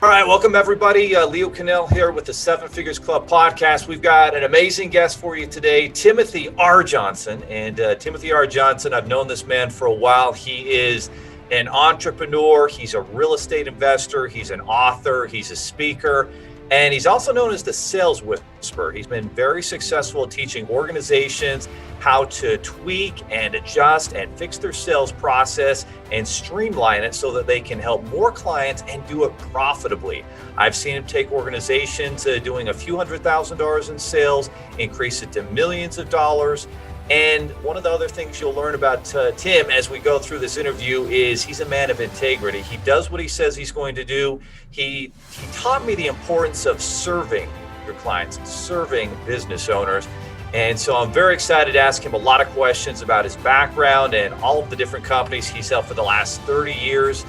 All right, welcome everybody. Leo Cannell here with the Seven Figures Club podcast. We've got an amazing guest for you today, Timothy R. Johnson. And Timothy R. Johnson, I've known this man for a while. He is an entrepreneur. He's a real estate investor. He's an author. He's a speaker. And he's also known as the sales whisperer. He's been very successful at teaching organizations how to tweak and adjust and fix their sales process and streamline it so that they can help more clients and do it profitably. I've seen him take organizations doing a few $100,000 in sales, increase it to millions of dollars. And one of the other things you'll learn about Tim as we go through this interview is he's a man of integrity. He does what he says he's going to do. He taught me the importance of serving your clients, serving business owners. And so I'm very excited to ask him a lot of questions about his background and all of the different companies he's helped for the last 30 years.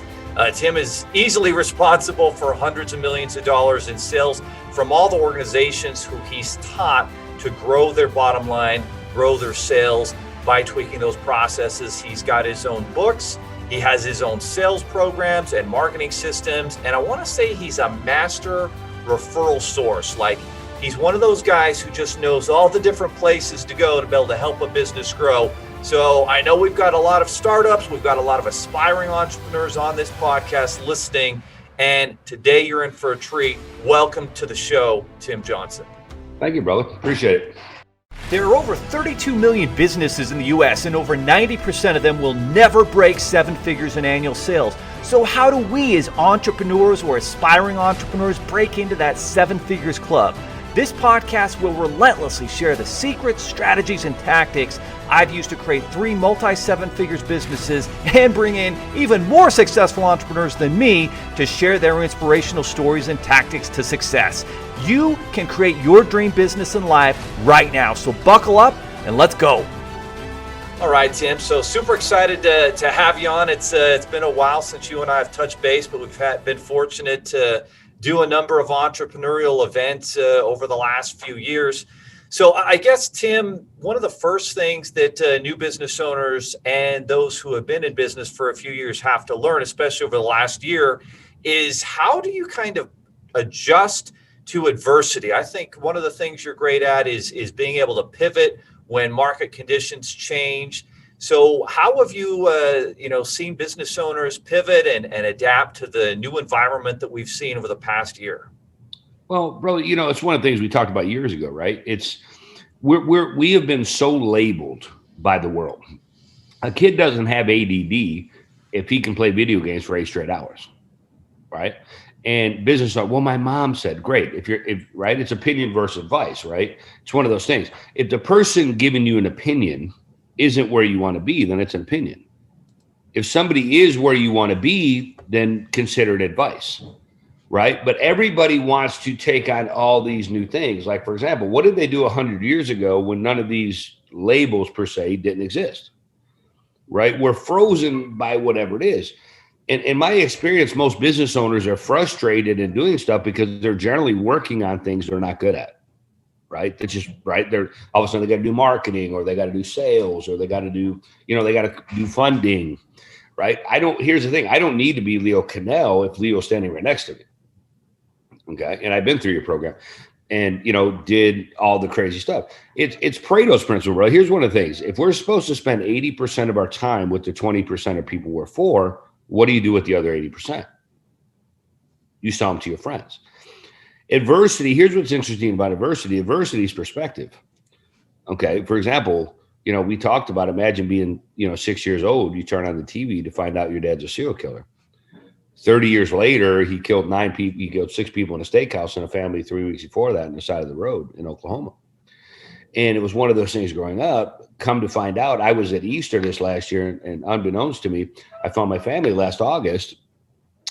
Tim is easily responsible for hundreds of millions of dollars in sales from all the organizations who he's taught to grow their bottom line, grow their sales by tweaking those processes. He's got his own books. He has his own sales programs and marketing systems. And I want to say he's a master referral source. Like, he's one of those guys who just knows all the different places to go to be able to help a business grow. So I know we've got a lot of startups. We've got a lot of aspiring entrepreneurs on this podcast listening. And today you're in for a treat. Welcome to the show, Tim Johnson. Thank you, brother. Appreciate it. There are over 32 million businesses in the U.S., and over 90% of them will never break seven figures in annual sales. So how do we as entrepreneurs or aspiring entrepreneurs break into that seven figures club? This podcast will relentlessly share the secrets, strategies, and tactics I've used to create 3 multi-seven figures businesses and bring in even more successful entrepreneurs than me to share their inspirational stories and tactics to success. You can create your dream business and life right now. So buckle up and let's go. All right, Tim. So super excited to have you on. It's been a while since you and I have touched base, but we've been fortunate to do a number of entrepreneurial events over the last few years. So I guess, Tim, one of the first things that new business owners and those who have been in business for a few years have to learn, especially over the last year, is how do you kind of adjust to adversity? I think one of the things you're great at is being able to pivot when market conditions change. So how have you, seen business owners pivot and adapt to the new environment that we've seen over the past year? Well, brother, it's one of the things we talked about years ago, right? We have been so labeled by the world. A kid doesn't have ADD if he can play video games for 8 straight hours, right? And business are, well, my mom said, great. Right, it's opinion versus advice, right? It's one of those things. If the person giving you an opinion isn't where you want to be, then it's an opinion. If somebody is where you want to be, then consider it advice, right? But everybody wants to take on all these new things. Like, for example, what did they do 100 years ago when none of these labels per se didn't exist, right? We're frozen by whatever it is. And in my experience, most business owners are frustrated in doing stuff because they're generally working on things they're not good at. Right. It's just right. They're all of a sudden they got to do marketing, or they got to do sales, or they got to do, they got to do funding. Right. Here's the thing. I don't need to be Leo Cannell if Leo's standing right next to me. Okay. And I've been through your program and, did all the crazy stuff. It's Pareto's principle, bro. Here's one of the things. If we're supposed to spend 80% of our time with the 20% of people we're for, what do you do with the other 80%? You sell them to your friends. Adversity, here's what's interesting about adversity. Adversity is perspective. Okay. For example, we talked about, imagine being, 6 years old, you turn on the TV to find out your dad's a serial killer. 30 years later, he killed 9 people. He killed 6 people in a steakhouse in a family 3 weeks before that on the side of the road in Oklahoma. And it was one of those things growing up. Come to find out, I was at Easter this last year, and unbeknownst to me, I found my family last August,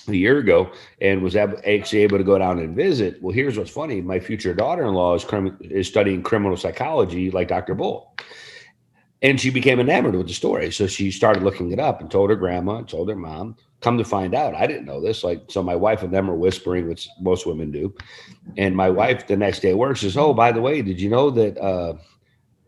a year ago, and was actually able to go down and visit. Well, here's what's funny. My future daughter-in-law is studying criminal psychology like Dr. Bull. And she became enamored with the story. So she started looking it up and told her grandma and told her mom. Come to find out, I didn't know this. So my wife and them are whispering, which most women do. And my wife the next day at work says, oh, by the way, did you know that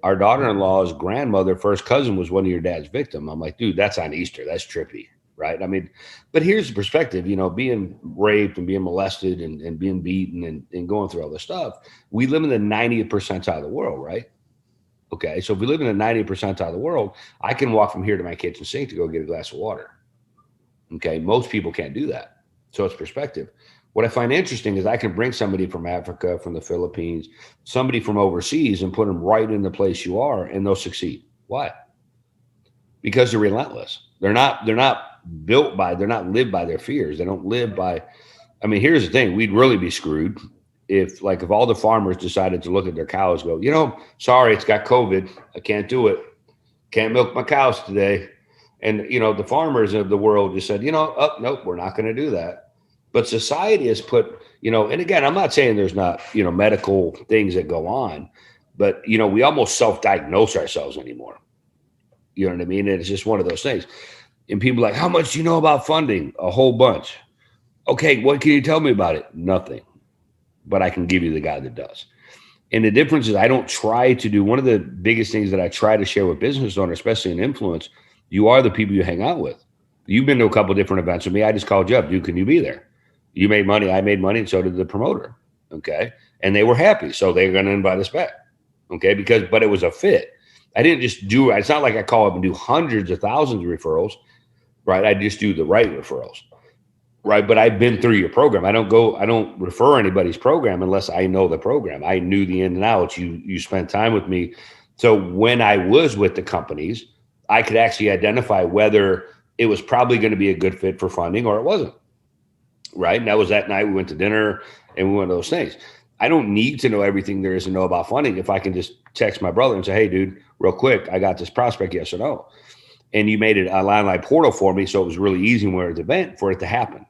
our daughter-in-law's grandmother, first cousin, was one of your dad's victim? I'm like, dude, that's on Easter. That's trippy. right? I mean, but here's the perspective, being raped and being molested and being beaten and going through all this stuff. We live in the 90th percentile of the world, right? Okay. So if we live in the 90th percentile of the world, I can walk from here to my kitchen sink to go get a glass of water. Okay. Most people can't do that. So it's perspective. What I find interesting is I can bring somebody from Africa, from the Philippines, somebody from overseas and put them right in the place you are and they'll succeed. Why? Because they're relentless. They're not lived by their fears. They don't live by, I mean, here's the thing, we'd really be screwed if all the farmers decided to look at their cows, go, sorry, it's got COVID. I can't do it. Can't milk my cows today. And the farmers of the world just said, oh, nope, we're not going to do that. But society has put, and again, I'm not saying there's not, medical things that go on, but we almost self-diagnose ourselves anymore. You know what I mean? And it's just one of those things. And people are like, how much do you know about funding? A whole bunch. Okay, what can you tell me about it? Nothing. But I can give you the guy that does. And the difference is I don't try to do, one of the biggest things that I try to share with business owners, especially in influence, you are the people you hang out with. You've been to a couple of different events with me. I just called you up. Dude, can you be there? You made money. I made money. And so did the promoter. Okay. And they were happy. So they're going to invite us back. Okay. But it was a fit. I didn't just do it. It's not like I call up and do hundreds of thousands of referrals, right? I just do the right referrals, right? But I've been through your program. I don't refer anybody's program unless I know the program. I knew the ins and outs. You spent time with me. So when I was with the companies, I could actually identify whether it was probably going to be a good fit for funding or it wasn't, right? And that was that night we went to dinner and we went to those things. I don't need to know everything there is to know about funding if I can just text my brother and say, hey, dude, real quick, I got this prospect, yes or no. And you made it a line portal for me, so it was really easy when we were at the event for it to happen,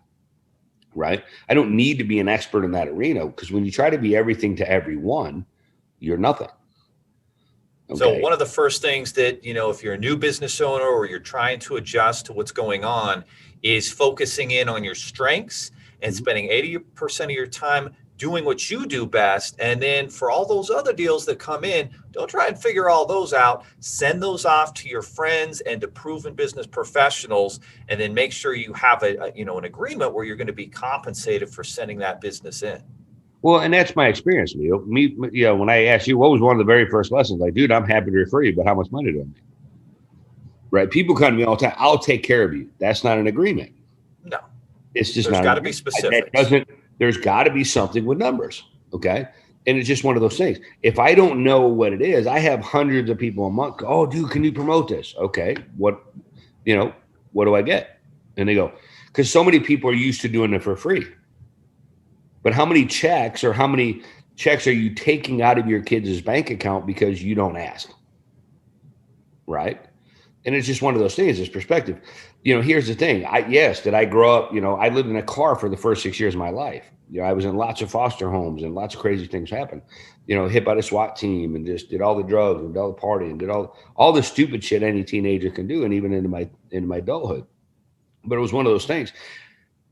right? I don't need to be an expert in that arena because when you try to be everything to everyone, you're nothing. Okay. So one of the first things that, if you're a new business owner or you're trying to adjust to what's going on is focusing in on your strengths and spending 80% of your time doing what you do best. And then for all those other deals that come in, don't try and figure all those out. Send those off to your friends and to proven business professionals, and then make sure you have an agreement where you're going to be compensated for sending that business in. Well, and that's my experience, Leo. When I asked you, what was one of the very first lessons? Like, dude, I'm happy to refer you, but how much money do I make? Right? People come to me all the time. I'll take care of you. That's not an agreement. No, it's just there's got to be specific. There's got to be something with numbers. Okay. And it's just one of those things. If I don't know what it is, I have hundreds of people a month go, oh, dude, can you promote this? Okay. What do I get? And they go, because so many people are used to doing it for free. But how many checks are you taking out of your kids' bank account because you don't ask? Right. And it's just one of those things, it's perspective. Here's the thing. Did I grow up, I lived in a car for the first 6 years of my life. I was in lots of foster homes and lots of crazy things happened. Hit by the SWAT team and just did all the drugs and did all the partying, did all the stupid shit any teenager can do, and even into my adulthood. But it was one of those things.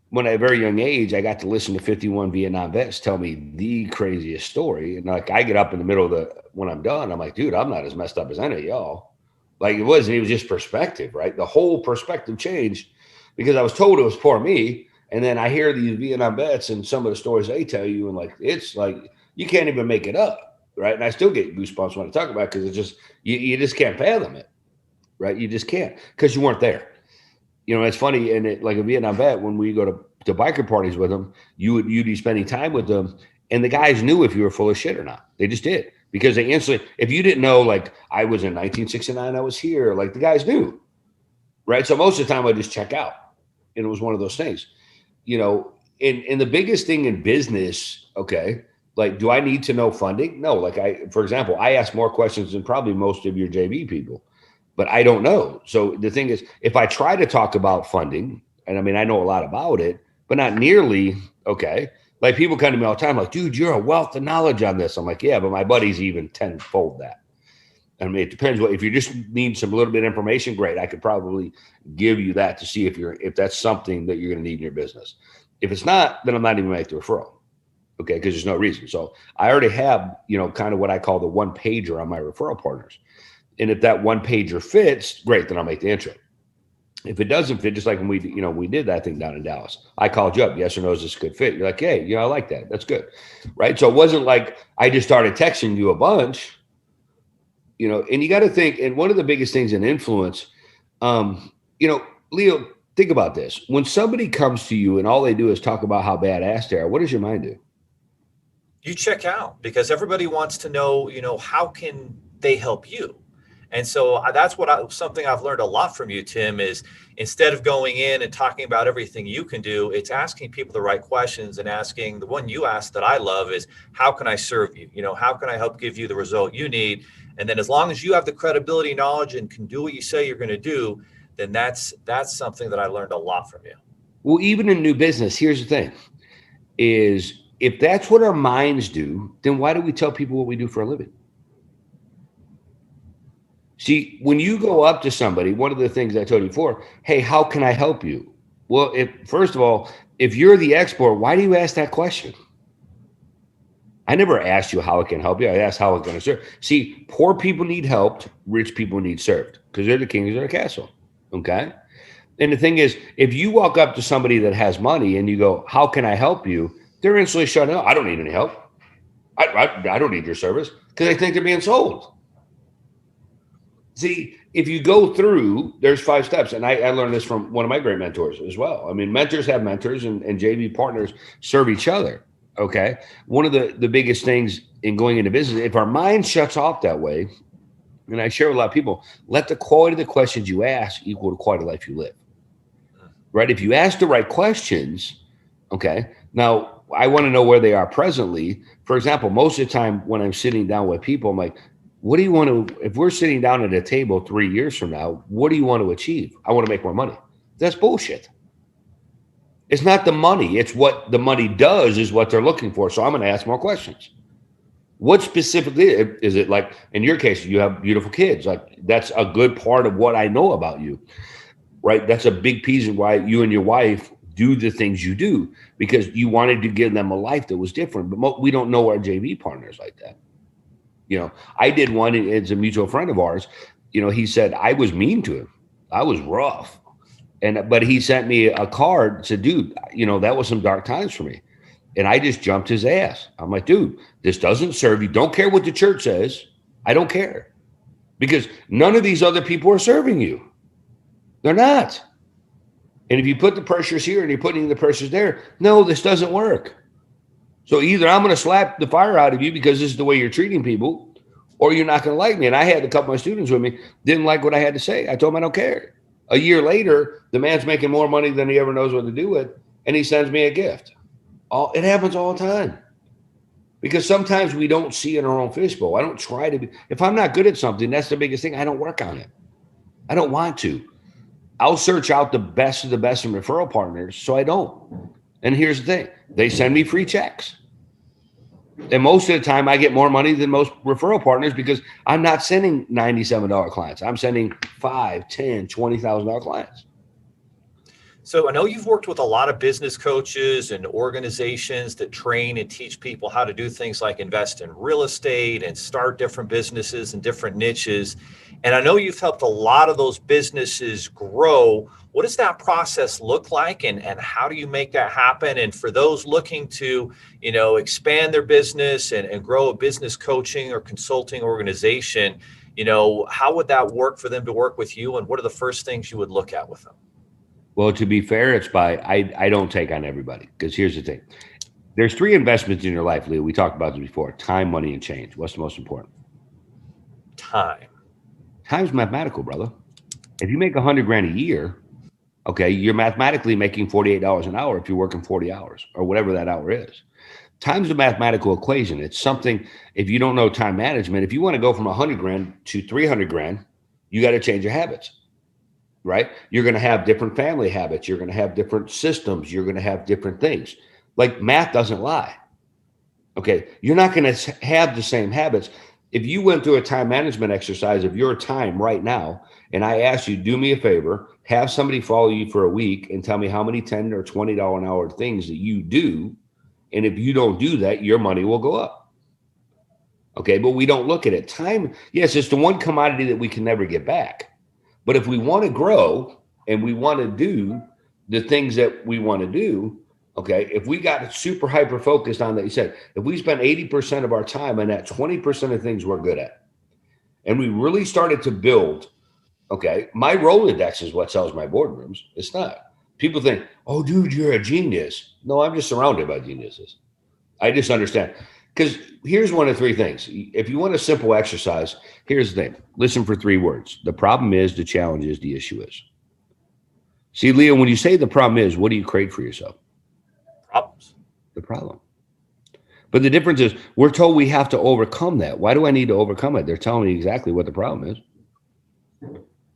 When at a very young age, I got to listen to 51 Vietnam vets tell me the craziest story. And like I get up in the middle of when I'm done, I'm like, dude, I'm not as messed up as any of y'all. Like it was just perspective, right? The whole perspective changed because I was told it was for me. And then I hear these Vietnam vets and some of the stories they tell you, and like, it's like, you can't even make it up, right? And I still get goosebumps when I talk about it because it's just, you just can't fathom it, right? You just can't because you weren't there. It's funny. And like a Vietnam vet, when we go to biker parties with them, you'd be spending time with them. And the guys knew if you were full of shit or not. They just did. Because they instantly, if you didn't know, like I was in 1969, I was here, like the guys knew, right? So most of the time I just check out. And it was one of those things, and the biggest thing in business, okay, like, do I need to know funding? No, for example, I ask more questions than probably most of your JV people, but I don't know. So the thing is, if I try to talk about funding, and I mean, I know a lot about it, but not nearly, okay. Like people come to me all the time, like, dude, you're a wealth of knowledge on this. I'm like, yeah, but my buddy's even tenfold that. I mean, it depends. If you just need some little bit of information, great. I could probably give you that to see if that's something that you're going to need in your business. If it's not, then I'm not even going to make the referral. Okay. Because there's no reason. So I already have, kind of what I call the one pager on my referral partners. And if that one pager fits, great, then I'll make the intro. If it doesn't fit, just like when we did that thing down in Dallas, I called you up, yes or no, is this a good fit? You're like, hey, I like that. That's good. Right. So it wasn't like I just started texting you a bunch, and you got to think, and one of the biggest things in influence, um, Leo, think about this. When somebody comes to you and all they do is talk about how badass they are, what does your mind do? You check out because everybody wants to know, how can they help you? And so that's something I've learned a lot from you, Tim, is instead of going in and talking about everything you can do, it's asking people the right questions and asking the one you asked that I love is, how can I serve you? How can I help give you the result you need? And then as long as you have the credibility, knowledge, and can do what you say you're going to do, then that's something that I learned a lot from you. Well, even in new business, here's the thing is if that's what our minds do, then why do we tell people what we do for a living? See, when you go up to somebody, one of the things I told you before, hey, how can I help you? Well, first of all, if you're the expert, why do you ask that question? I never asked you how I can help you. I asked how I'm going to serve. See, poor people need helped, rich people need served because they're the kings of the castle. Okay. And the thing is, if you walk up to somebody that has money and you go, how can I help you? They're instantly shutting up. I don't need any help. I don't need your service because they think they're being sold. See, if you go through, there's 5 steps. And I learned this from one of my great mentors as well. I mean, mentors have mentors and JV partners serve each other. Okay. One of the biggest things in going into business, if our mind shuts off that way, and I share with a lot of people, let the quality of the questions you ask equal the quality of life you live. Right? If you ask the right questions, okay. Now, I want to know where they are presently. For example, most of the time when I'm sitting down with people, I'm like, what do you want to, if we're sitting down at a table 3 years from now, what do you want to achieve? I want to make more money. That's bullshit. It's not the money. It's what the money does is what they're looking for. So I'm going to ask more questions. What specifically is it? Like in your case, you have beautiful kids. Like that's a good part of what I know about you, right? That's a big piece of why you and your wife do the things you do because you wanted to give them a life that was different. But we don't know our JV partners like that. I did one. It's a mutual friend of ours. He said I was mean to him. I was rough, but he sent me a card. Said, dude, that was some dark times for me. And I just jumped his ass. I'm like, dude, this doesn't serve you. Don't care what the church says. I don't care. Because none of these other people are serving you. They're not. And if you put the pressures here and you're putting the pressures there, no, this doesn't work. So either I'm going to slap the fire out of you because this is the way you're treating people, or you're not going to like me. And I had a couple of my students with me, didn't like what I had to say. I told them I don't care. A year later, the man's making more money than he ever knows what to do with, and he sends me a gift. It happens all the time because sometimes we don't see in our own fishbowl. I don't try to be. If I'm not good at something, that's the biggest thing. I don't work on it. I don't want to. I'll search out the best of the best in referral partners, so I don't. And here's the thing. They send me free checks. And most of the time, I get more money than most referral partners because I'm not sending $97 clients. I'm sending $5,000, $10,000, $20,000 clients. So I know you've worked with a lot of business coaches and organizations that train and teach people how to do things like invest in real estate and start different businesses and different niches. And I know you've helped a lot of those businesses grow. What does that process look like and how do you make that happen? And for those looking to, expand their business and grow a business coaching or consulting organization, how would that work for them to work with you? And what are the first things you would look at with them? Well, to be fair, it's I don't take on everybody because here's the thing. There's 3 investments in your life, Leo. We talked about this before. Time, money, and change. What's the most important? Time. Time's mathematical, brother. If you make $100,000 a year, okay, you're mathematically making $48 an hour if you're working 40 hours or whatever that hour is. Time's a mathematical equation. It's something, if you don't know time management, if you want to go from $100,000 to $300,000, you got to change your habits. Right? You're going to have different family habits. You're going to have different systems. You're going to have different things. Like math doesn't lie. Okay. You're not going to have the same habits. If you went through a time management exercise of your time right now, and I asked you, do me a favor, have somebody follow you for a week and tell me how many $10 or $20 an hour things that you do. And if you don't do that, your money will go up. Okay. But we don't look at it. Time. Yes. It's the one commodity that we can never get back. But if we want to grow, and we want to do the things that we want to do, okay, if we got super hyper focused on that, you said, if we spend 80% of our time on that 20% of things we're good at, and we really started to build, okay, my Rolodex is what sells my boardrooms. It's not. People think, oh, dude, you're a genius. No, I'm just surrounded by geniuses. I just understand. Because here's one of three things. If you want a simple exercise, here's the thing. Listen for three words. The problem is, the challenge is, the issue is. See, Leo, when you say the problem is, what do you create for yourself? Problems. The problem. But the difference is we're told we have to overcome that. Why do I need to overcome it? They're telling me exactly what the problem is.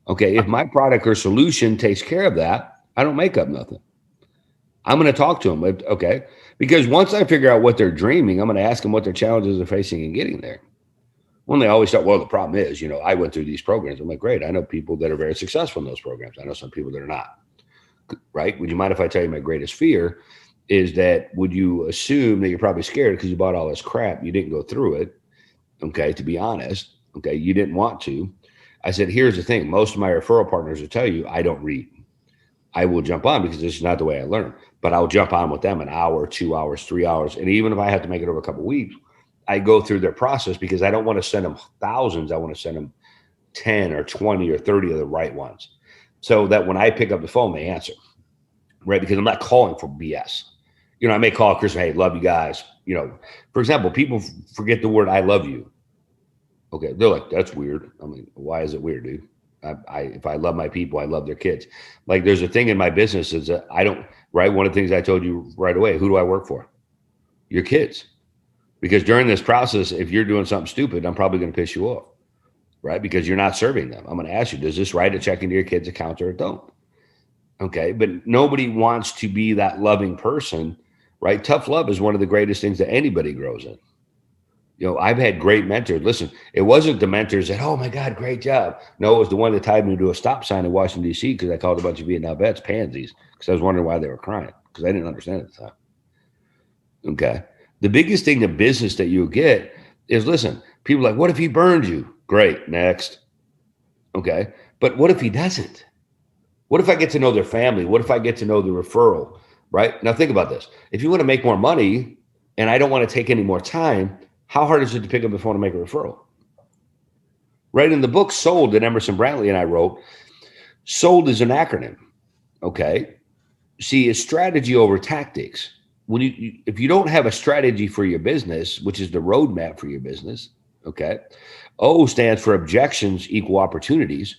Okay, if my product or solution takes care of that, I don't make up nothing. I'm going to talk to them. Okay, because once I figure out what they're dreaming, I'm going to ask them what their challenges are facing in getting there. When they always start, well, the problem is, I went through these programs. I'm like, great. I know people that are very successful in those programs. I know some people that are not. Right? Would you mind if I tell you my greatest fear is that would you assume that you're probably scared because you bought all this crap, you didn't go through it, okay, to be honest, okay, you didn't want to. I said, here's the thing. Most of my referral partners will tell you I don't read. I will jump on because this is not the way I learn, but I'll jump on with them an hour, 2 hours, 3 hours. And even if I have to make it over a couple of weeks, I go through their process because I don't want to send them thousands. I want to send them 10 or 20 or 30 of the right ones so that when I pick up the phone, they answer, right? Because I'm not calling for BS. I may call Chris, hey, love you guys. For example, people forget the word I love you. Okay. They're like, that's weird. I mean, why is it weird, dude? If I love my people, I love their kids. Like there's a thing in my business is that I don't, right? One of the things I told you right away, who do I work for? Your kids. Because during this process, if you're doing something stupid, I'm probably going to piss you off, right? Because you're not serving them. I'm going to ask you, does this write a check into your kid's account or it don't? Okay. But nobody wants to be that loving person, right? Tough love is one of the greatest things that anybody grows in. I've had great mentors. Listen, it wasn't the mentors that, oh my God, great job. No, it was the one that tied me to a stop sign in Washington, D.C. because I called a bunch of Vietnam vets pansies because I was wondering why they were crying because I didn't understand at the time. Okay. The biggest thing in business that you'll get is, listen, people are like, what if he burned you? Great. Next. Okay. But what if he doesn't? What if I get to know their family? What if I get to know the referral? Right? Now think about this. If you want to make more money and I don't want to take any more time, how hard is it to pick up the phone and make a referral? Right? In the book Sold that Emerson Brantley and I wrote, Sold is an acronym. Okay. See, it's strategy over tactics. If you don't have a strategy for your business, which is the roadmap for your business, okay. O stands for objections equal opportunities.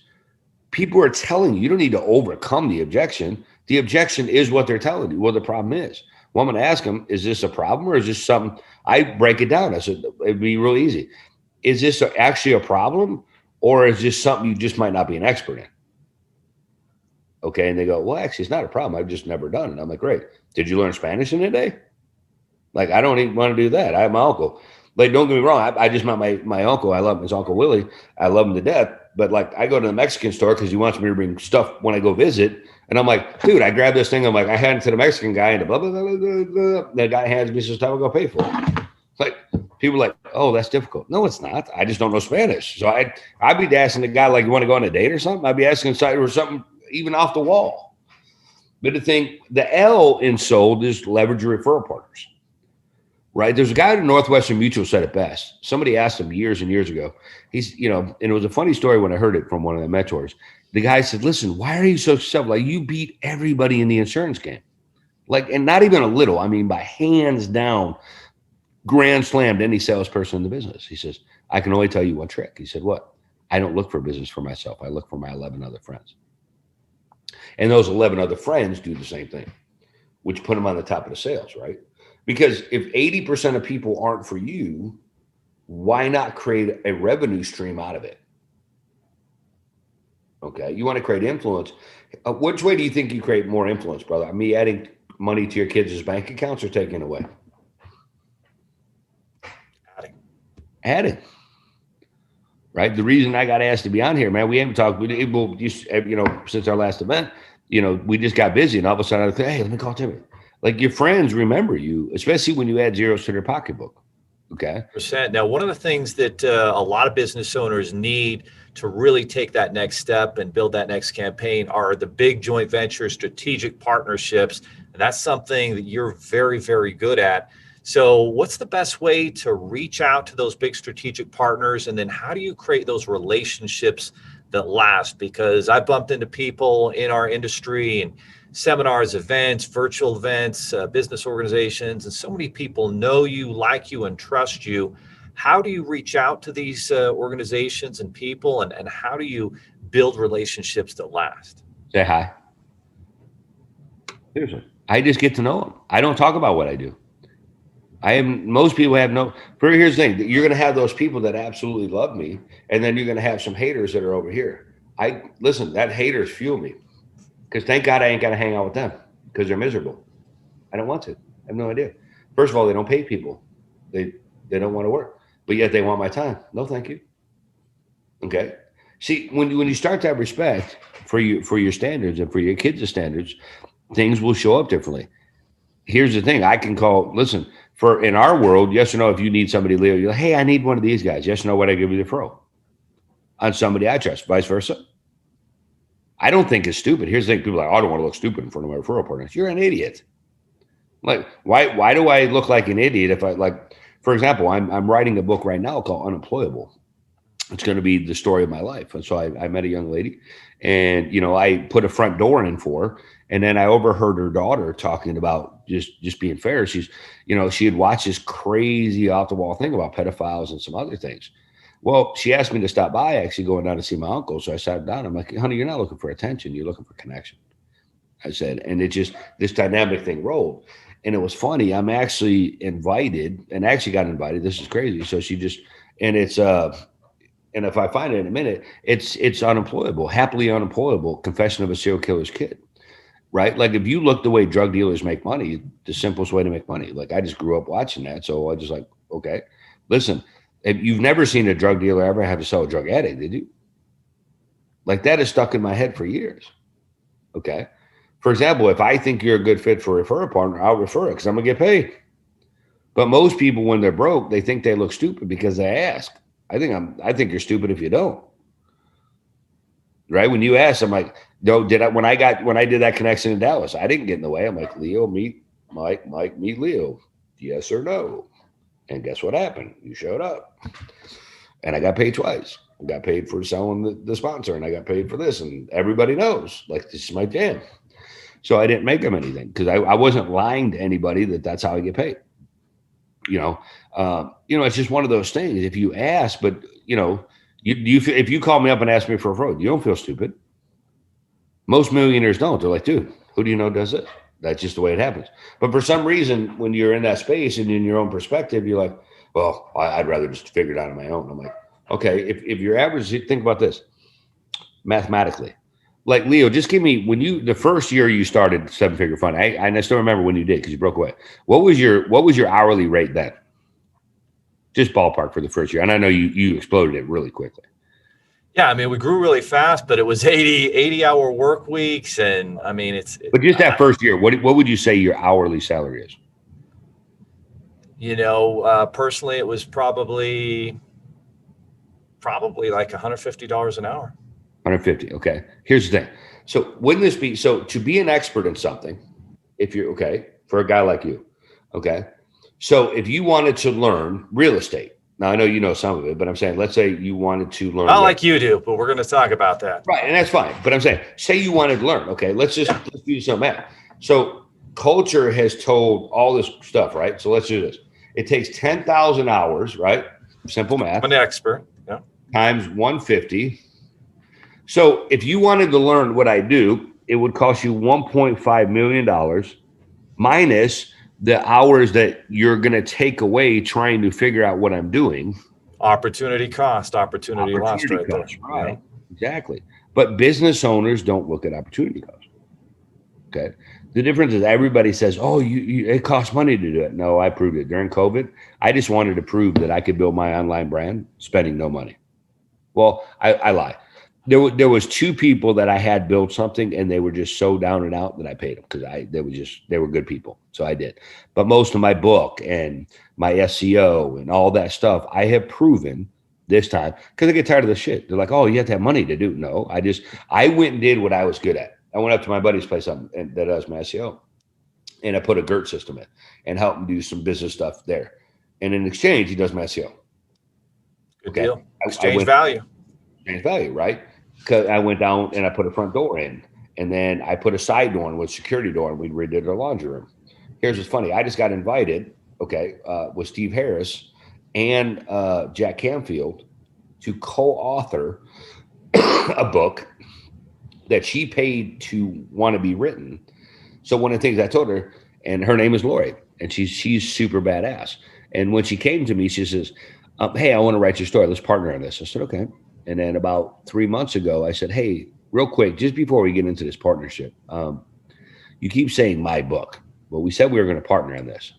People are telling you, you don't need to overcome the objection. The objection is what they're telling you. Well, the problem is. Well, I'm going to ask them, is this a problem or is this something? I break it down. I said, it'd be real easy. Is this actually a problem or is this something you just might not be an expert in? Okay. And they go, well, actually, it's not a problem. I've just never done it. I'm like, great. Did you learn Spanish in a day? Like, I don't even want to do that. I have my uncle. Like, don't get me wrong. I just met my uncle. I love him. His Uncle Willie. I love him to death. But like, I go to the Mexican store because he wants me to bring stuff when I go visit. And I'm like, dude, I grabbed this thing. I'm like, I hand it to the Mexican guy and blah, blah, blah, blah, blah. The guy hands me, says, time to go pay for it. It's like, people are like, oh, that's difficult. No, it's not. I just don't know Spanish. So I'd be asking the guy, like, you want to go on a date or something? I'd be asking for something even off the wall. But the L in Sold is leverage your referral partners. Right. There's a guy at Northwestern Mutual said it best. Somebody asked him years and years ago. And it was a funny story when I heard it from one of the mentors. The guy said, listen, why are you so successful? Like, you beat everybody in the insurance game. Like, and not even a little. I mean, by hands down, grand slammed any salesperson in the business. He says, I can only tell you one trick. He said, what? I don't look for business for myself. I look for my 11 other friends. And those 11 other friends do the same thing, which put them on the top of the sales, right? Because if 80% of people aren't for you, why not create a revenue stream out of it? Okay. You want to create influence. Which way do you think you create more influence, brother? Me adding money to your kids' bank accounts or taking away? Adding. Right. The reason I got asked to be on here, man, we haven't talked, since our last event, we just got busy and all of a sudden I thought, hey, let me call Timmy. Like, your friends remember you, especially when you add zeros to their pocketbook. Okay. Percent. Now, one of the things that a lot of business owners need to really take that next step and build that next campaign are the big joint venture strategic partnerships. And that's something that you're very, very good at. So, what's the best way to reach out to those big strategic partners? And then, how do you create those relationships that last? Because I bumped into people in our industry and seminars, events, virtual events, business organizations, and so many people know you, like you, and trust you. How do you reach out to these organizations and people, and how do you build relationships that last? Say hi. Seriously. I just get to know them. I don't talk about what I do. Most people have no, here's the thing, you're going to have those people that absolutely love me. And then you're going to have some haters that are over here. Listen, that haters fuel me because thank God I ain't got to hang out with them because they're miserable. I don't want to. I have no idea. First of all, they don't pay people. They don't want to work, but yet they want my time. No, thank you. Okay. See, when you start to have respect for your standards and for your kids' standards, things will show up differently. Here's the thing. I can call, listen, for in our world, yes or no, if you need somebody, Leo, you're like, hey, I need one of these guys. Yes or no, what I give you the referral on somebody I trust, vice versa. I don't think it's stupid. Here's the thing. People are like, oh, I don't want to look stupid in front of my referral partners. You're an idiot. Like, why do I look like an idiot if I, like, for example, I'm writing a book right now called Unemployable. It's going to be the story of my life. And so I met a young lady and, I put a front door in for her. And then I overheard her daughter talking about just being fair. She's, she had watched this crazy off the wall thing about pedophiles and some other things. Well, she asked me to stop by, actually going down to see my uncle. So I sat down. I'm like, honey, you're not looking for attention. You're looking for connection. I said, and it just, this dynamic thing rolled. And it was funny. I'm actually invited and actually got invited. This is crazy. So she just, and it's, and if I find it in a minute, it's Unemployable, Happily Unemployable, Confession of a Serial Killer's Kid. Right? Like if you look the way drug dealers make money, the simplest way to make money. Like I just grew up watching that. So I just like, okay, listen, if you've never seen a drug dealer ever have to sell a drug addict, did you? Like that is stuck in my head for years. Okay. For example, if I think you're a good fit for a referral partner, I'll refer it because I'm gonna get paid. But most people, when they're broke, they think they look stupid because they ask. I think you're stupid if you don't. Right? When you ask, I'm like, no, when I did that connection in Dallas, I didn't get in the way. I'm like, Leo, meet Mike, meet Leo. Yes or no? And guess what happened? You showed up. And I got paid twice. I got paid for selling the sponsor and I got paid for this. And everybody knows, like, this is my jam. So I didn't make them anything because I wasn't lying to anybody that's how I get paid. It's just one of those things. If you ask, but if you call me up and ask me for a referral, you don't feel stupid. Most millionaires don't. They're like, dude, who do you know does it? That's just the way it happens. But for some reason, when you're in that space and in your own perspective, you're like, well, I'd rather just figure it out on my own. I'm like, okay, if you're average, think about this mathematically. Like Leo, just give me the first year you started Seven Figure Fund. I still remember when you did because you broke away. What was your hourly rate then? Just ballpark for the first year. And I know you exploded it really quickly. Yeah, I mean, we grew really fast, but it was 80-hour work weeks. And I mean, but just that first year, what would you say your hourly salary is? Personally, it was probably like $150 an hour. 150. Okay. Here's the thing. So wouldn't this be, so to be an expert in something, if you're okay, for a guy like you, okay. So if you wanted to learn real estate, now I know you know some of it, but I'm saying, let's say you wanted to learn. Not like you do, but we're going to talk about that. Right. And that's fine. But I'm saying, say you wanted to learn. Okay. Let's do some math. So culture has told all this stuff, right? So let's do this. It takes 10,000 hours, right? Simple math. I'm an expert. Yeah. Times 150. So if you wanted to learn what I do, it would cost you $1.5 million minus the hours that you're going to take away trying to figure out what I'm doing. Opportunity cost, opportunity lost right there. Right. Yeah. Exactly. But business owners don't look at opportunity cost. Okay. The difference is everybody says, oh, it costs money to do it. No, I proved it during COVID. I just wanted to prove that I could build my online brand spending no money. Well, I lie. There was two people that I had build something, and they were just so down and out that I paid them because they were good people, so I did. But most of my book and my SEO and all that stuff, I have proven this time because I get tired of this shit. They're like, "Oh, you have to have money to do." No, I went and did what I was good at. I went up to my buddy's place that does my SEO, and I put a GERT system in and helped him do some business stuff there. And in exchange, he does my SEO. Good deal. Exchange value. Exchange value, right? Because I went down and I put a front door in, and then I put a side door in with security door, and we redid our laundry room. Here's what's funny: I just got invited, with Steve Harris and Jack Canfield to co-author a book that she paid to want to be written. So one of the things I told her, and her name is Lori, and she's super badass. And when she came to me, she says, "Hey, I want to write your story. Let's partner on this." I said, "Okay." And then about 3 months ago, I said, "Hey, real quick, just before we get into this partnership, you keep saying my book. Well, we said we were going to partner on this.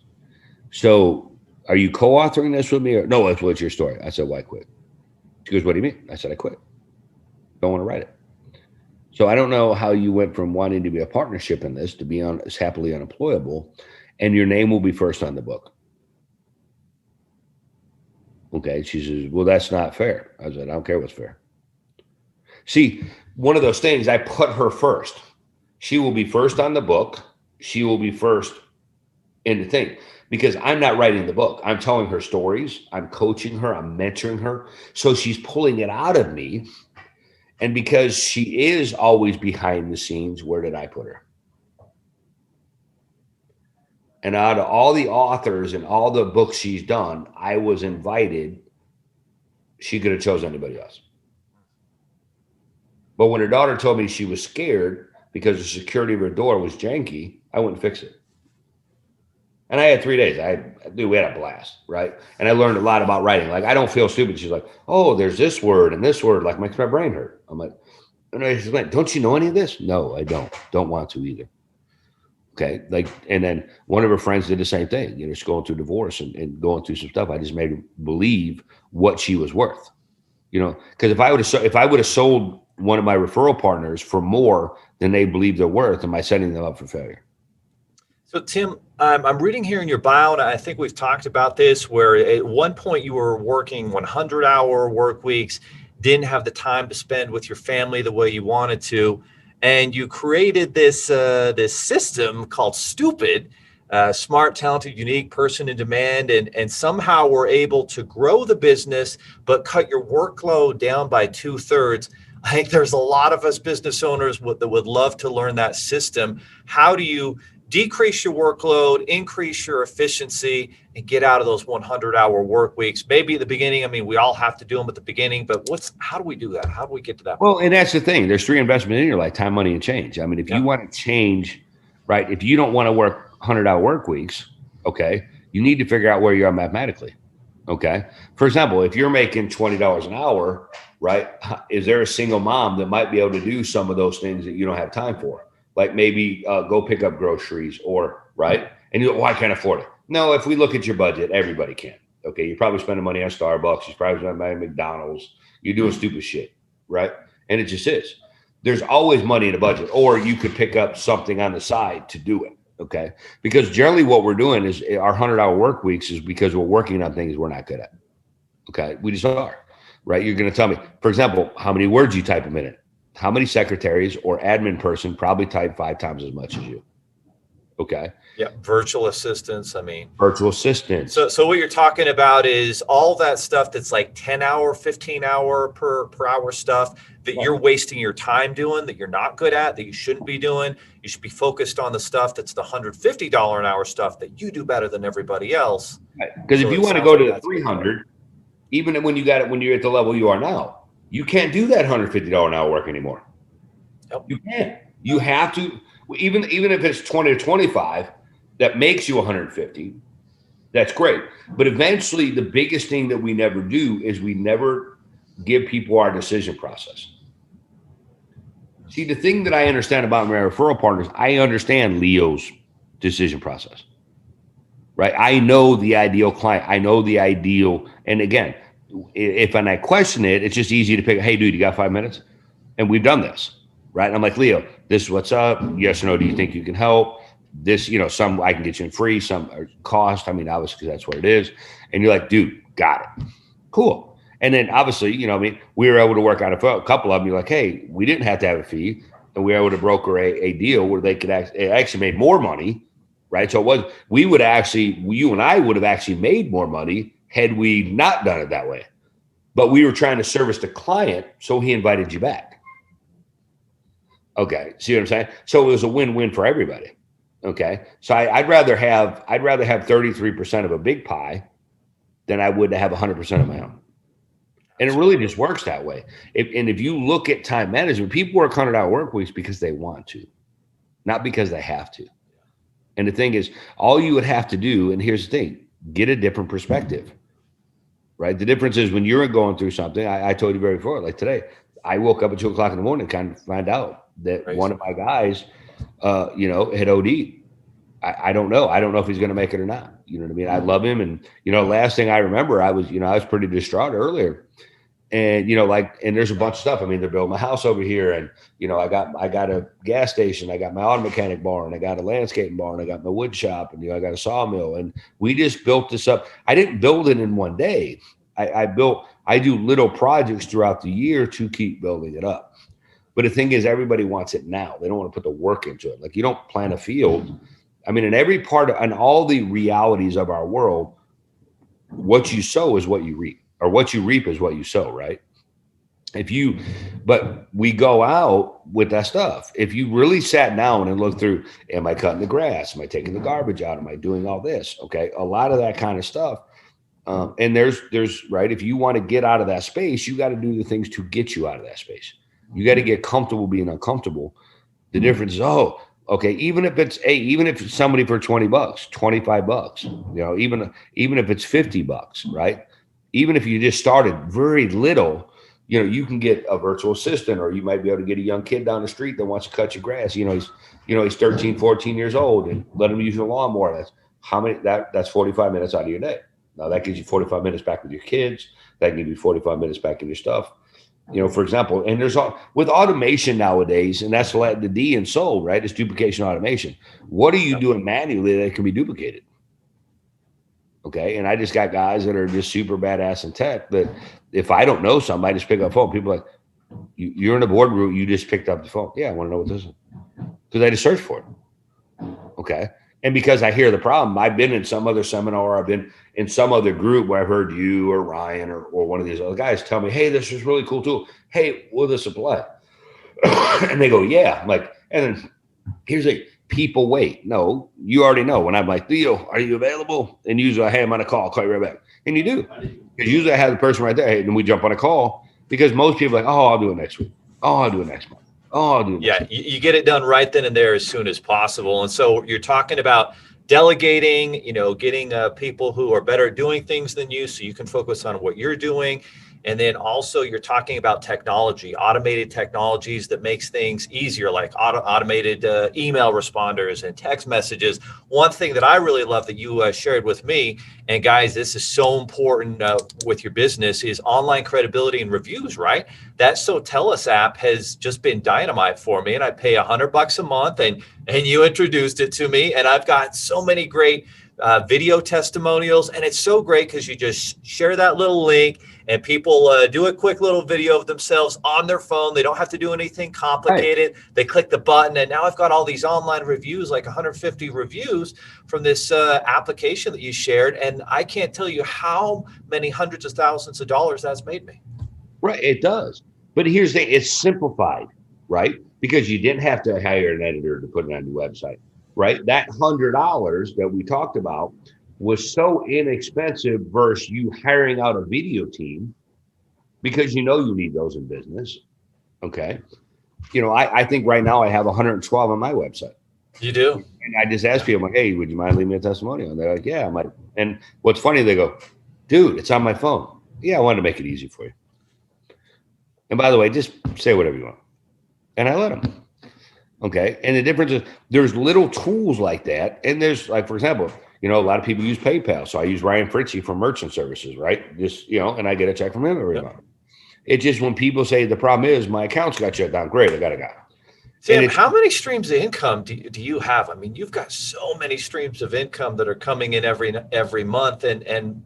So are you co-authoring this with me? Or no, what's your story?" I said, "Why quit?" She goes, "What do you mean?" I said, "I quit. Don't want to write it." So I don't know how you went from wanting to be a partnership in this to be on as happily unemployable, and your name will be first on the book. Okay. She says, "Well, that's not fair." I said, "I don't care what's fair." See, one of those things, I put her first. She will be first on the book. She will be first in the thing because I'm not writing the book. I'm telling her stories. I'm coaching her. I'm mentoring her. So she's pulling it out of me. And because she is always behind the scenes, where did I put her? And out of all the authors and all the books she's done, I was invited. She could have chosen anybody else. But when her daughter told me she was scared because the security of her door was janky, I wouldn't fix it. And I had 3 days. We had a blast, right? And I learned a lot about writing. Like, I don't feel stupid. She's like, "Oh, there's this word and this word, like makes my brain hurt." I'm like, and I was like, "Don't you know any of this?" "No, I don't. Don't want to either." Okay. And then one of her friends did the same thing. She's going through divorce and going through some stuff. I just made her believe what she was worth. Because if I would have sold one of my referral partners for more than they believe they're worth, am I setting them up for failure? So, Tim, I'm reading here in your bio, and I think we've talked about this, where at one point you were working 100-hour work weeks, didn't have the time to spend with your family the way you wanted to, and you created this system called STUPID, smart, talented, unique, person in demand, and somehow were able to grow the business, but cut your workload down by 2/3. I think there's a lot of us business owners that would love to learn that system. How do you decrease your workload, increase your efficiency, and get out of those 100-hour work weeks? Maybe at the beginning, I mean, we all have to do them at the beginning, but how do we do that? How do we get to that point? Well, and that's the thing. There's 3 investments in your life: time, money, and change. I mean, if you want to change, right, if you don't want to work 100-hour work weeks, okay, you need to figure out where you are mathematically. Okay. For example, if you're making $20 an hour, right, is there a single mom that might be able to do some of those things that you don't have time for? Like maybe go pick up groceries right? And you go, "Well, I can't afford it." No, if we look at your budget, everybody can. Okay. You're probably spending money on Starbucks. You're probably spending money on McDonald's. You're doing stupid shit, right? And it just is. There's always money in the budget, or you could pick up something on the side to do it. Okay. Because generally what we're doing is our 100-hour work weeks is because we're working on things we're not good at. Okay. We just are, right? You're going to tell me, for example, how many words you type a minute. How many secretaries or admin person probably type 5 times as much as you? Okay. Yeah. Virtual assistants. I mean, virtual assistants. So what you're talking about is all that stuff that's like 10-hour, 15-hour per hour stuff that you're wasting your time doing, that you're not good at, that you shouldn't be doing. You should be focused on the stuff that's the $150 an hour stuff that you do better than everybody else. Because if you want to go to the 300, even when you're at the level you are now, you can't do that $150 an hour work anymore. Yep. You can't. You have to, even if it's 20 or 25, that makes you 150. That's great. But eventually, the biggest thing that we never do is we never give people our decision process. See, the thing that I understand about my referral partners, I understand Leo's decision process, right? I know the ideal client. I know the ideal. And again, if I question it, it's just easy to pick, "Hey, dude, you got 5 minutes?" And we've done this, right? And I'm like, Leo, this is what's up. Yes or no? Do you think you can help? This, some I can get you in free, some are cost. I mean, obviously that's what it is. And you're like, dude, got it. Cool. And then obviously, we were able to work out a couple of them. You're like, hey, we didn't have to have a fee, and we were able to broker a deal where they could actually made more money, right? So you and I would have actually made more money had we not done it that way. But we were trying to service the client, so he invited you back. Okay, see what I'm saying? So it was a win-win for everybody. Okay, so I'd rather have 33% of a big pie than I would to have 100% of my own. And it really just works that way. If you look at time management, people work 100-hour work weeks because they want to, not because they have to. And the thing is, all you would have to do, and here's the thing, get a different perspective, right? The difference is when you're going through something, I told you very before, like today, I woke up at 2 o'clock in the morning and kind of find out that one of my guys, had OD'd. I don't know. I don't know if he's going to make it or not. You know what I mean? I love him. And, last thing I remember, I was pretty distraught earlier. And, and there's a bunch of stuff. I mean, they're building my house over here. And, I got a gas station. I got my auto mechanic barn. I got a landscaping barn. I got my wood shop. And, I got a sawmill. And we just built this up. I didn't build it in one day. I do little projects throughout the year to keep building it up. But the thing is, everybody wants it now. They don't want to put the work into it. Like, you don't plant a field. I mean, in every part and all the realities of our world, what you sow is what you reap, or what you reap is what you sow, right? But we go out with that stuff. If you really sat down and looked through, am I cutting the grass? Am I taking the garbage out? Am I doing all this? Okay. A lot of that kind of stuff. And there's right. If you want to get out of that space, you got to do the things to get you out of that space. You got to get comfortable being uncomfortable. The difference is, okay, even if it's somebody for $20, $25, even if it's $50, right? Even if you just started very little, you can get a virtual assistant, or you might be able to get a young kid down the street that wants to cut your grass. He's 13, 14 years old, and let him use your lawnmower. That's 45 minutes out of your day. Now that gives you 45 minutes back with your kids. That gives you 45 minutes back in your stuff. For example, and with automation nowadays, and that's the D in soul, right? It's duplication automation. What are you doing manually that can be duplicated? Okay. And I just got guys that are just super badass in tech that if I don't know something, I just pick up the phone. People are like, you're in a boardroom, you just picked up the phone. Yeah, I want to know what this is. Because I just searched for it. Okay. And because I hear the problem, I've been in some other seminar, I've been in some other group where I've heard you or Ryan or one of these other guys tell me, hey, this is really cool tool. Hey, will this apply? And they go, yeah. I'm like, and then here's people wait. No, you already know. When I'm like, Leo, are you available? And usually, hey, I'm on a call. I'll call you right back. And you do. Because usually I have the person right there. Hey, and we jump on a call because most people are like, oh, I'll do it next week. Oh, I'll do it next month. Oh, dude. Yeah, you get it done right then and there as soon as possible. And so you're talking about delegating, getting people who are better at doing things than you so you can focus on what you're doing. And then also you're talking about technology, automated technologies that makes things easier, like automated email responders and text messages. One thing that I really love that you shared with me, and guys, this is so important with your business, is online credibility and reviews, right? That Sotellus app has just been dynamite for me, and I pay $100 a month, and you introduced it to me, and I've got so many great video testimonials, and it's so great because you just share that little link and people do a quick little video of themselves on their phone. They don't have to do anything complicated. Right. They click the button, and now I've got all these online reviews, like 150 reviews from this application that you shared, and I can't tell you how many hundreds of thousands of dollars that's made me. Right, it does. But here's the thing, it's simplified, right? Because you didn't have to hire an editor to put it on your website. Right, that $100 that we talked about was so inexpensive versus you hiring out a video team, because you need those in business. Okay, I think right now I have 112 on my website. You do, and I just ask people, I'm like, hey, would you mind leaving me a testimonial? And they're like, yeah, I might. And what's funny, they go, dude, it's on my phone. Yeah, I wanted to make it easy for you. And by the way, just say whatever you want, and I let them. Okay. And the difference is there's little tools like that. And there's, like, for example, a lot of people use PayPal. So I use Ryan Fritchie for merchant services, right? Just, and I get a check from him every month. It's just when people say the problem is my account's got shut down. Great, I got a guy. Tim, how many streams of income do you have? I mean, you've got so many streams of income that are coming in every month, and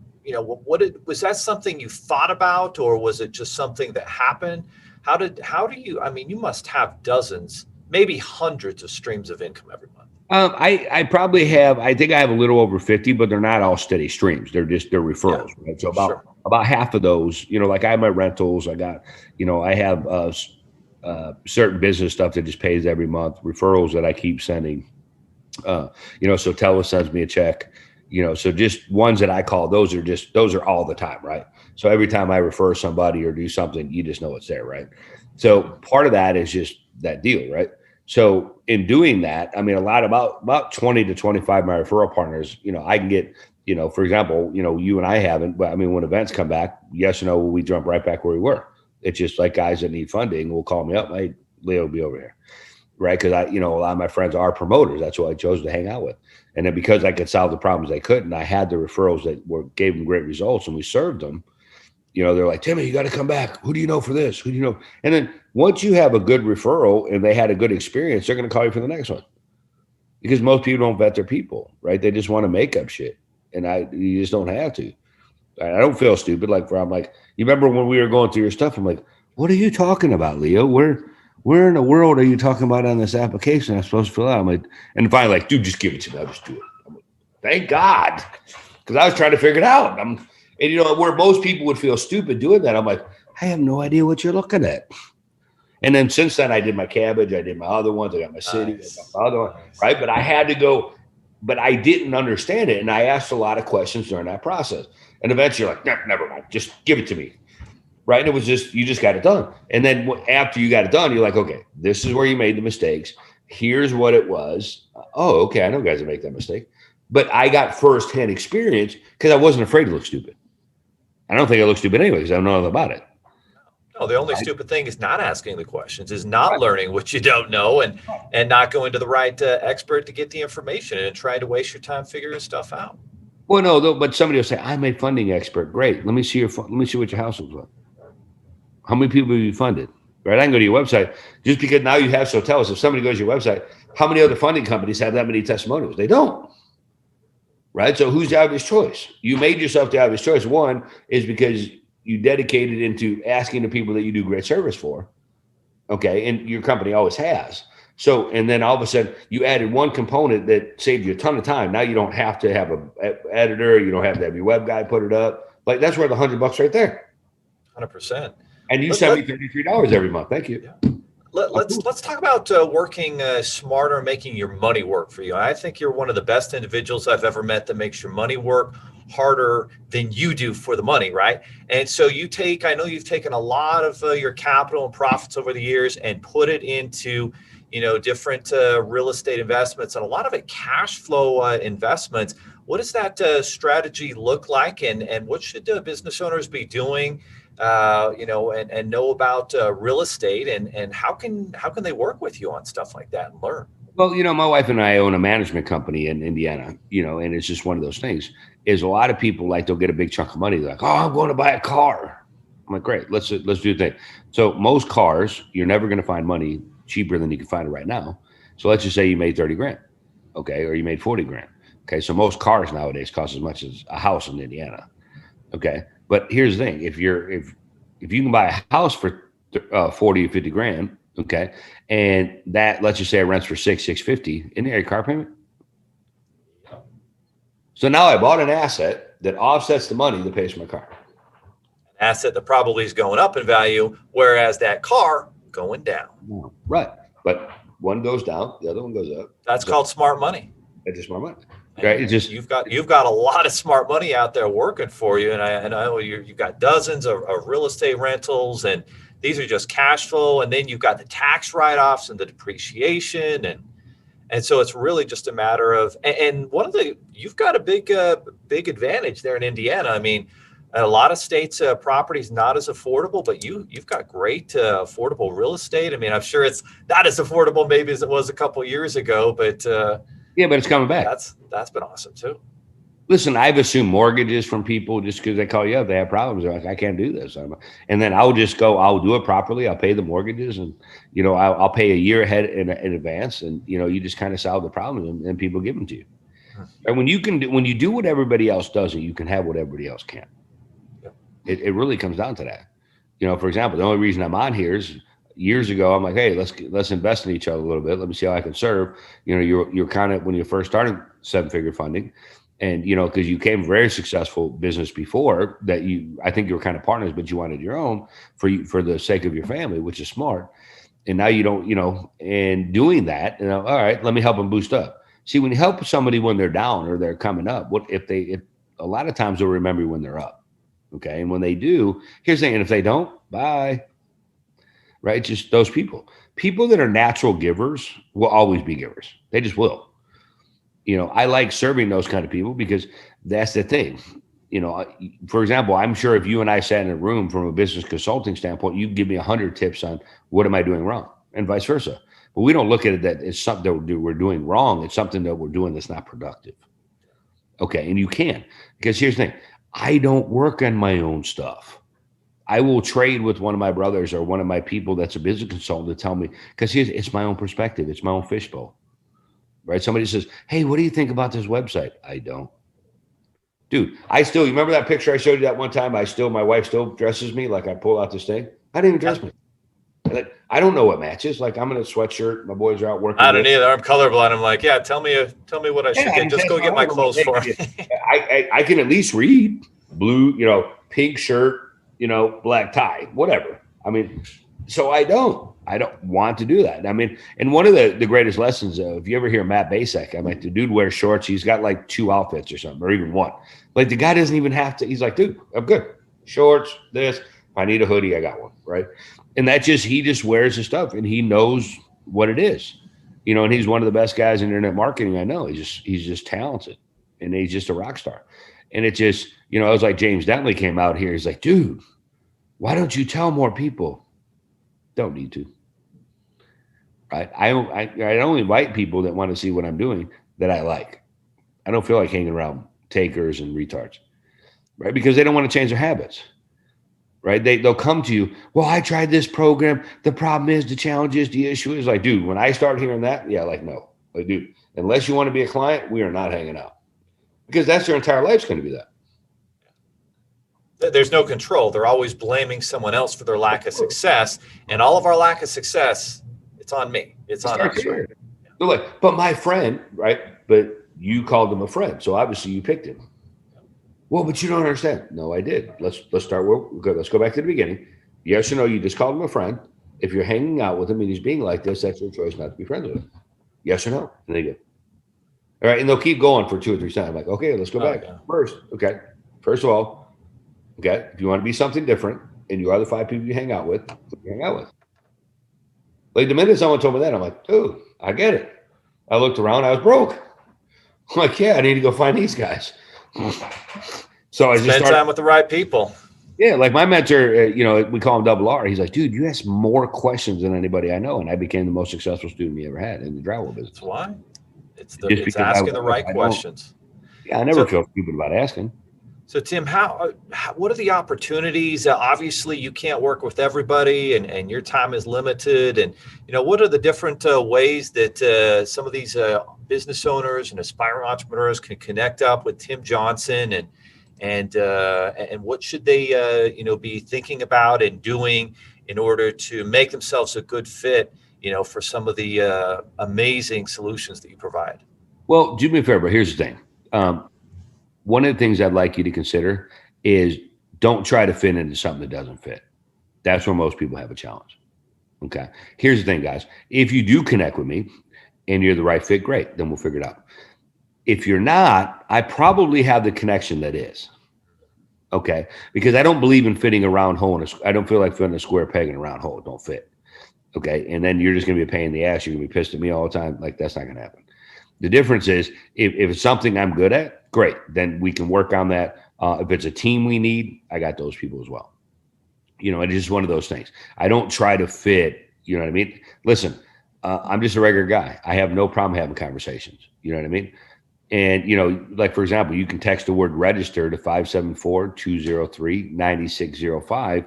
was that something you thought about, or was it just something that happened? How do you? I mean, you must have dozens, maybe hundreds of streams of income every month. I probably have. I think I have a little over 50, but they're not all steady streams. They're referrals. Yeah, Right? So sure. about half of those, like I have my rentals. I got, I have certain business stuff that just pays every month. Referrals that I keep sending. So Tella sends me a check. So just ones that I call. Those are all the time, right? So every time I refer somebody or do something, you just know it's there, right? So part of that is just that deal, right? So in doing that, I mean, about 20 to 25 of my referral partners, I can get, for example, you and I haven't, but I mean, when events come back, yes or no, we jump right back where we were. It's just like guys that need funding will call me up. Hey, Leo will be over here. Right. Cause a lot of my friends are promoters. That's who I chose to hang out with. And then because I could solve the problems they couldn't, I had the referrals that gave them great results and we served them. They're like, Timmy, you got to come back. Who do you know for this? Who do you know? And then once you have a good referral and they had a good experience, they're going to call you for the next one. Because most people don't vet their people, right? They just want to make up shit. And you just don't have to. I don't feel stupid. I'm like, you remember when we were going through your stuff? I'm like, what are you talking about, Leo? Where in the world are you talking about on this application I'm supposed to fill out? I'm like, and finally, like, dude, just give it to me. I'll just do it. I'm like, thank God. Because I was trying to figure it out. And where most people would feel stupid doing that, I'm like, I have no idea what you're looking at. And then since then, I did my cabbage, I did my other ones, I got my city, Nice. I got my other one, right? But I had to go, but I didn't understand it. And I asked a lot of questions during that process. And eventually you're like, never mind, just give it to me. Right. And it was just, you just got it done. And then after you got it done, you're like, okay, this is where you made the mistakes. Here's what it was. Oh, okay. I know guys that make that mistake. But I got firsthand experience because I wasn't afraid to look stupid. I don't think I look stupid anyway because I don't know nothing about it. No, the only stupid thing is not asking the questions, is not learning what you don't know, and not going to the right expert to get the information and trying to waste your time figuring stuff out. Well, no, though, but somebody will say, I'm a funding expert. Great. Let me see what your house looks like. How many people have you funded? Right? I can go to your website just because now you have. So tell us, if somebody goes to your website, how many other funding companies have that many testimonials? They don't. Right? So who's the obvious choice? You made yourself the obvious choice. One is because you dedicated into asking the people that you do great service for. Okay. And your company always has. So, and then all of a sudden you added one component that saved you a ton of time. Now you don't have to have an editor. You don't have to have your web guy put it up. Like that's worth $100 right there. 100%. And you send me $33 every month. Thank you. Yeah. Let's talk about working smarter, making your money work for you. I think you're one of the best individuals I've ever met that makes your money work harder than you do for the money, right? And so I know you've taken a lot of your capital and profits over the years and put it into, different real estate investments, and a lot of it cash flow investments. What does that strategy look like, and what should business owners be doing? And know about real estate, and how can they work with you on stuff like that and learn? Well, my wife and I own a management company in Indiana, and it's just one of those things is a lot of people they'll get a big chunk of money. They're like, oh, I'm going to buy a car. I'm like, great, let's do the thing. So most cars, you're never going to find money cheaper than you can find it right now. So let's just say you made 30 grand. Okay. Or you made 40 grand. Okay. So most cars nowadays cost as much as a house in Indiana. Okay. But here's the thing: if you can buy a house for 40 or 50 grand, okay, and that let's just say it rents for $650, isn't there a car payment? So now I bought an asset that offsets the money that pays for my car. An asset that probably is going up in value, whereas that car going down. Right, but one goes down, the other one goes up. That's called smart money. It's just smart money. Right. It's just you've got a lot of smart money out there working for you, and I know you've got dozens of real estate rentals, and these are just cash flow, and then you've got the tax write-offs and the depreciation, and so it's really just a matter of, and you've got a big advantage there in Indiana. I mean, a lot of states property is not as affordable, but you've got great affordable real estate. I mean, I'm sure it's not as affordable maybe as it was a couple years ago, but yeah, but it's coming back. That's been awesome too. Listen, I've assumed mortgages from people just because they call you up, they have problems. They're like, I can't do this. And then I'll just go, I'll do it properly. I'll pay the mortgages and, I'll pay a year ahead in advance. And, you just kind of solve the problem and people give them to you. And when you do what everybody else does, you can have what everybody else can't. It really comes down to that. For example, the only reason I'm on here is years ago, I'm like, hey, let's invest in each other a little bit. Let me see how I can serve. You're kind of, when you first started 7-figure funding, and because you came very successful business before that, I think you were kind of partners, but you wanted your own for the sake of your family, which is smart. And now you don't, and doing that, all right, let me help them boost up. See, when you help somebody when they're down or they're coming up, if a lot of times they'll remember you when they're up. Okay. And when they do, here's the thing. And if they don't, bye. Right. Just those people that are natural givers will always be givers. They just will. I like serving those kind of people because that's the thing. For example, I'm sure if you and I sat in a room from a business consulting standpoint, you'd give me 100 tips on what am I doing wrong and vice versa. But we don't look at it that it's something that we're doing wrong. It's something that we're doing that's not productive. Okay. And you can, because here's the thing. I don't work on my own stuff. I will trade with one of my brothers or one of my people that's a business consultant to tell me, because it's my own perspective. It's my own fishbowl, right? Somebody says, hey, what do you think about this website? I don't. Dude, you remember that picture I showed you that one time? My wife still dresses me like I pull out this thing. I didn't even dress me. Like, I don't know what matches. Like, I'm in a sweatshirt. My boys are out working. I don't either. I'm colorblind. I'm like, yeah, tell me what I should get. Just go get my clothes for me. I can at least read blue, pink shirt, black tie, whatever. I mean, so I don't want to do that. I mean, and one of the greatest lessons, if you ever hear Matt Basek, I'm like, the dude wears shorts. He's got like 2 outfits or something, or even one. Like, the guy doesn't even have to. He's like, dude, I'm good. Shorts, this. If I need a hoodie, I got one, right? And he just wears his stuff and he knows what it is, and he's one of the best guys in internet marketing I know. He's just talented and he's just a rock star. And it just, it was like James Dentley came out here. He's like, dude, why don't you tell more people? Don't need to. Right? I only invite people that want to see what I'm doing that I like. I don't feel like hanging around takers and retards, right? Because they don't want to change their habits. Right? They'll come to you. Well, I tried this program. The problem is, the challenge is, the issue is. Like, dude, when I start hearing that, yeah, like, no. Like, dude, unless you want to be a client, we are not hanging out. Because that's their entire life's going to be that. There's no control. They're always blaming someone else for their lack of success. And all of our lack of success, it's on me. It's on us. Right? They're like, but my friend, right? But you called him a friend. So obviously you picked him. Well, but you don't understand. No, I did. Let's start. Let's go back to the beginning. Yes or no? You just called him a friend. If you're hanging out with him and he's being like this, that's your choice not to be friends with him. Yes or no? And they do. All right, and they'll keep going for 2 or 3 times. Like, okay, let's go back. Yeah. First of all, okay, if you want to be something different, and you are the 5 people you hang out with, Like, the minute someone told me that, I'm like, dude, I get it. I looked around, I was broke. I'm like, yeah, I need to go find these guys. So I just spend time with the right people. Yeah, like my mentor, we call him Double R. He's like, dude, you ask more questions than anybody I know, and I became the most successful student he ever had in the drywall business. That's why. It's asking the right questions. Yeah, I never feel stupid about asking. So, Tim, what are the opportunities? Obviously, you can't work with everybody, and your time is limited. And what are the different ways that some of these business owners and aspiring entrepreneurs can connect up with Tim Johnson, and what should they be thinking about and doing in order to make themselves a good fit, for some of the amazing solutions that you provide? Well, do me a favor. Here's the thing. One of the things I'd like you to consider is don't try to fit into something that doesn't fit. That's where most people have a challenge. Okay. Here's the thing, guys. If you do connect with me and you're the right fit, great. Then we'll figure it out. If you're not, I probably have the connection that is. Okay. Because I don't believe in fitting a round hole. I don't feel like fitting a square peg in a round hole. It don't fit. Okay. And then you're just going to be a pain in the ass. You're going to be pissed at me all the time. Like, that's not going to happen. The difference is if it's something I'm good at, great. Then we can work on that. If it's a team we need, I got those people as well. It's just one of those things. I don't try to fit, you know what I mean? Listen, I'm just a regular guy. I have no problem having conversations. You know what I mean? And, like, for example, you can text the word register to 574-203-9605.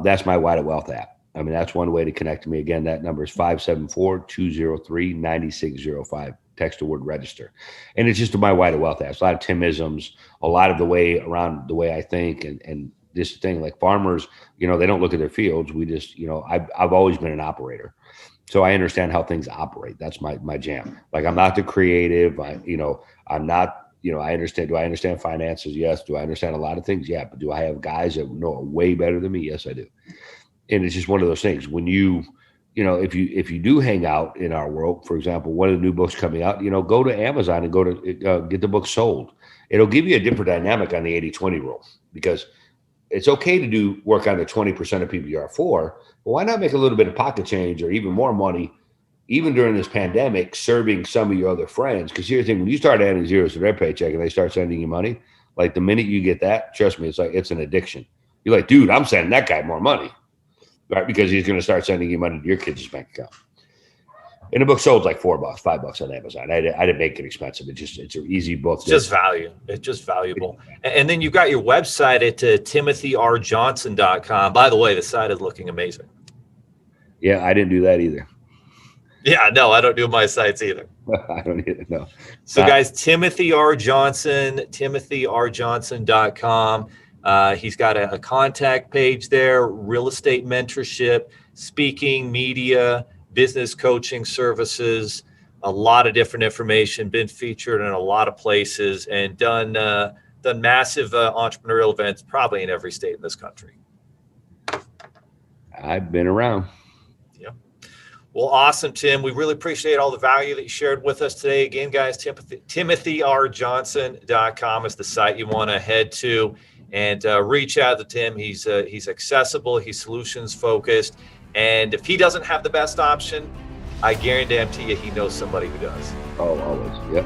That's my Wide of Wealth app. I mean, that's one way to connect to me. Again, that number is 574-203-9605. Text the word register. And it's just my Wide of Wealth app. It's a lot of Timisms, a lot of the way around the way I think. And this thing, like farmers, they don't look at their fields. We just, I've always been an operator. So I understand how things operate. That's my jam. Like, I'm not the creative. I'm not, I understand. Do I understand finances? Yes. Do I understand a lot of things? Yeah. But do I have guys that know way better than me? Yes, I do. And it's just one of those things when if you do hang out in our world, for example, one of the new books coming out, go to Amazon and go to get the book sold. It'll give you a different dynamic on the 80-20 rule, because it's okay to do work on the 20% of people you are for, but why not make a little bit of pocket change or even more money, even during this pandemic, serving some of your other friends? Because here's the thing, when you start adding zeros to their paycheck and they start sending you money, like the minute you get that, trust me, it's an addiction. You're like, dude, I'm sending that guy more money, right? Because he's going to start sending you money to your kids' bank account. And the book sold like $4, $5 on Amazon. I didn't make it expensive. It's an easy book. It's just value. It's just valuable. And then you've got your website at timothyrjohnson.com. By the way, the site is looking amazing. Yeah, I didn't do that either. Yeah, no, I don't do my sites either. I don't either, no. So guys, Timothy R. Johnson, timothyrjohnson.com. He's got a contact page there, real estate mentorship, speaking, media, business coaching services, a lot of different information, been featured in a lot of places, and done massive entrepreneurial events probably in every state in this country. I've been around. Yeah. Well, awesome, Tim. We really appreciate all the value that you shared with us today. Again, guys, timothyrjohnson.com is the site you want to head to and reach out to Tim. He's accessible. He's solutions focused. And if he doesn't have the best option, I guarantee you he knows somebody who does. Oh, always. Yep.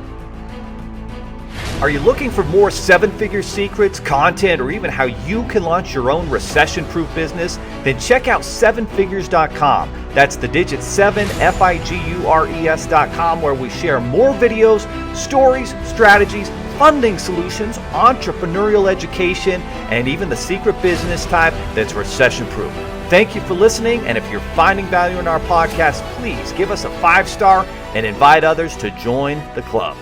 Are you looking for more seven-figure secrets, content, or even how you can launch your own recession-proof business? Then check out sevenfigures.com. That's the digit 7, FIGURES.com, where we share more videos, stories, strategies, funding solutions, entrepreneurial education, and even the secret business type that's recession-proof. Thank you for listening, and if you're finding value in our podcast, please give us a 5-star and invite others to join the club.